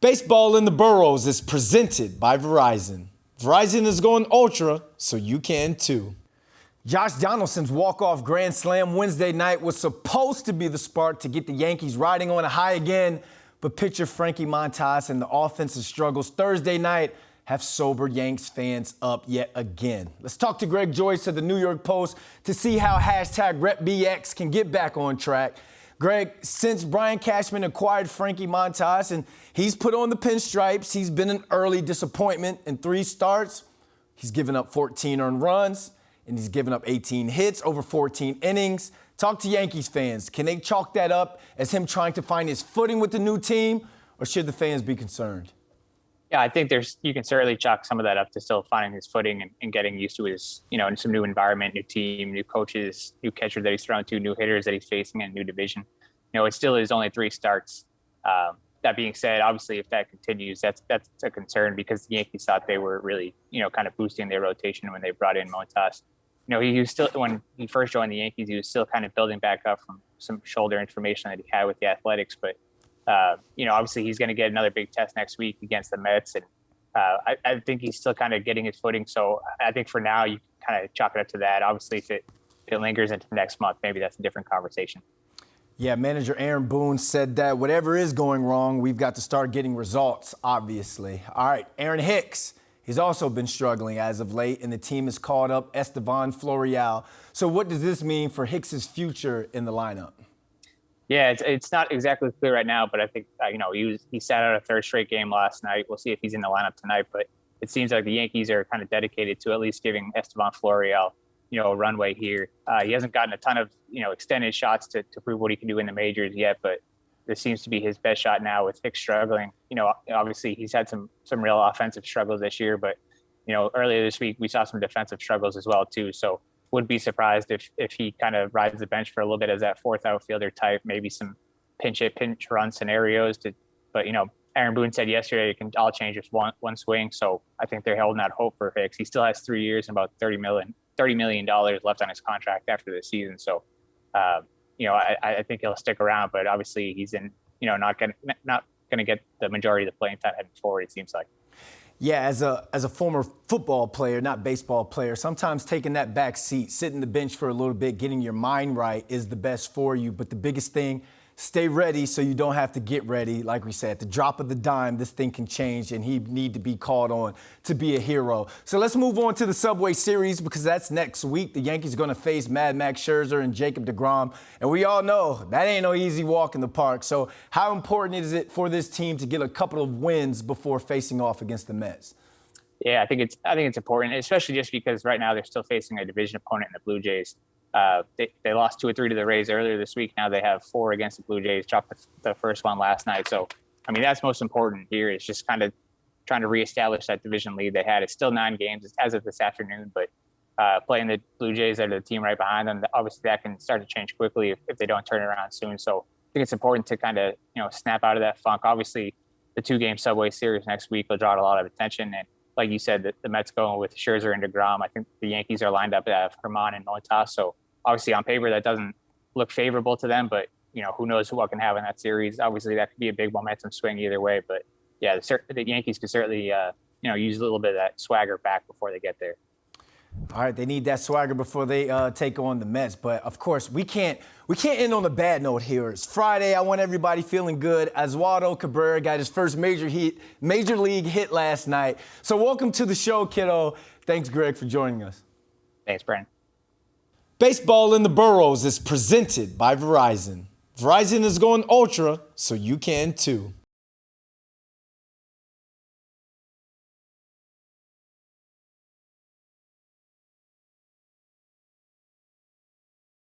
Baseball in the Boroughs is presented by Verizon. Verizon is going ultra, so you can too. Josh Donaldson's walk-off grand slam Wednesday night was supposed to be the spark to get the Yankees riding on a high again, but pitcher Frankie Montas and the offensive struggles Thursday night have sobered Yanks fans up yet again. Let's talk to Greg Joyce of the New York Post to see how #RepBX can get back on track. Greg, since Brian Cashman acquired Frankie Montas and he's put on the pinstripes, he's been an early disappointment in 3 starts. He's given up 14 earned runs, and he's given up 18 hits over 14 innings. Talk to Yankees fans. Can they chalk that up as him trying to find his footing with the new team, or should the fans be concerned? Yeah, I think you can certainly chalk some of that up to still finding his footing and getting used to his, in some new environment, new team, new coaches, new catcher that he's thrown to, new hitters that he's facing in a new division. It still is only 3 starts. That being said, obviously, if that continues, that's a concern because the Yankees thought they were really, kind of boosting their rotation when they brought in Montas. He was still, when he first joined the Yankees, he was still kind of building back up from some shoulder inflammation that he had with the Athletics. But, obviously he's going to get another big test next week against the Mets. And I think he's still kind of getting his footing. So I think for now, you can kind of chalk it up to that. Obviously, if it lingers into next month, maybe that's a different conversation. Yeah, manager Aaron Boone said that whatever is going wrong, we've got to start getting results, obviously. All right, Aaron Hicks. He's also been struggling as of late, and the team has called up Estevan Florial. So what does this mean for Hicks's future in the lineup? Yeah, it's not exactly clear right now, but I think, he sat out a 3rd straight game last night. We'll see if he's in the lineup tonight, but it seems like the Yankees are kind of dedicated to at least giving Estevan Florial, a runway here. He hasn't gotten a ton of, extended shots to prove what he can do in the majors yet, but this seems to be his best shot now with Hicks struggling. Obviously he's had some real offensive struggles this year, but, earlier this week we saw some defensive struggles as well too. So would be surprised if he kind of rides the bench for a little bit as that 4th outfielder type, maybe some pinch run scenarios but Aaron Boone said yesterday it can all change with one swing. So I think they're holding out hope for Hicks. He still has 3 years and about $30 million left on his contract after the season. So, I think he'll stick around, but obviously he's not going to get the majority of the playing time heading forward, it seems like. Yeah, as a former football player, not baseball player, sometimes taking that back seat, sitting the bench for a little bit, getting your mind right is the best for you. But the biggest thing, stay ready so you don't have to get ready. Like we said, at the drop of the dime, this thing can change, and he need to be called on to be a hero. So let's move on to the Subway Series because that's next week. The Yankees are going to face Mad Max Scherzer and Jacob deGrom. And we all know that ain't no easy walk in the park. So how important is it for this team to get a couple of wins before facing off against the Mets? Yeah, I think it's important, especially just because right now they're still facing a division opponent in the Blue Jays. They lost 2 or 3 to the Rays earlier this week. Now they have 4 against the Blue Jays, dropped the first one last night. So, that's most important here is just kind of trying to reestablish that division lead they had. It's still 9 games as of this afternoon, but playing the Blue Jays that are the team right behind them, obviously that can start to change quickly if they don't turn it around soon. So I think it's important to kind of, snap out of that funk. Obviously, the 2-game Subway Series next week will draw a lot of attention. And like you said, the Mets going with Scherzer and deGrom. I think the Yankees are lined up to have Herman and Montas. So obviously on paper that doesn't look favorable to them, but who knows what can have in that series. Obviously that could be a big momentum swing either way, but yeah, the Yankees could certainly use a little bit of that swagger back before they get there. All right, they need that swagger before they take on the Mets. But of course, we can't end on a bad note here. It's Friday. I want everybody feeling good. Oswaldo Cabrera got his first major league hit last night. So welcome to the show, kiddo. Thanks, Greg, for joining us. Thanks, Brandon. Baseball in the Boroughs is presented by Verizon. Verizon is going ultra, so you can too.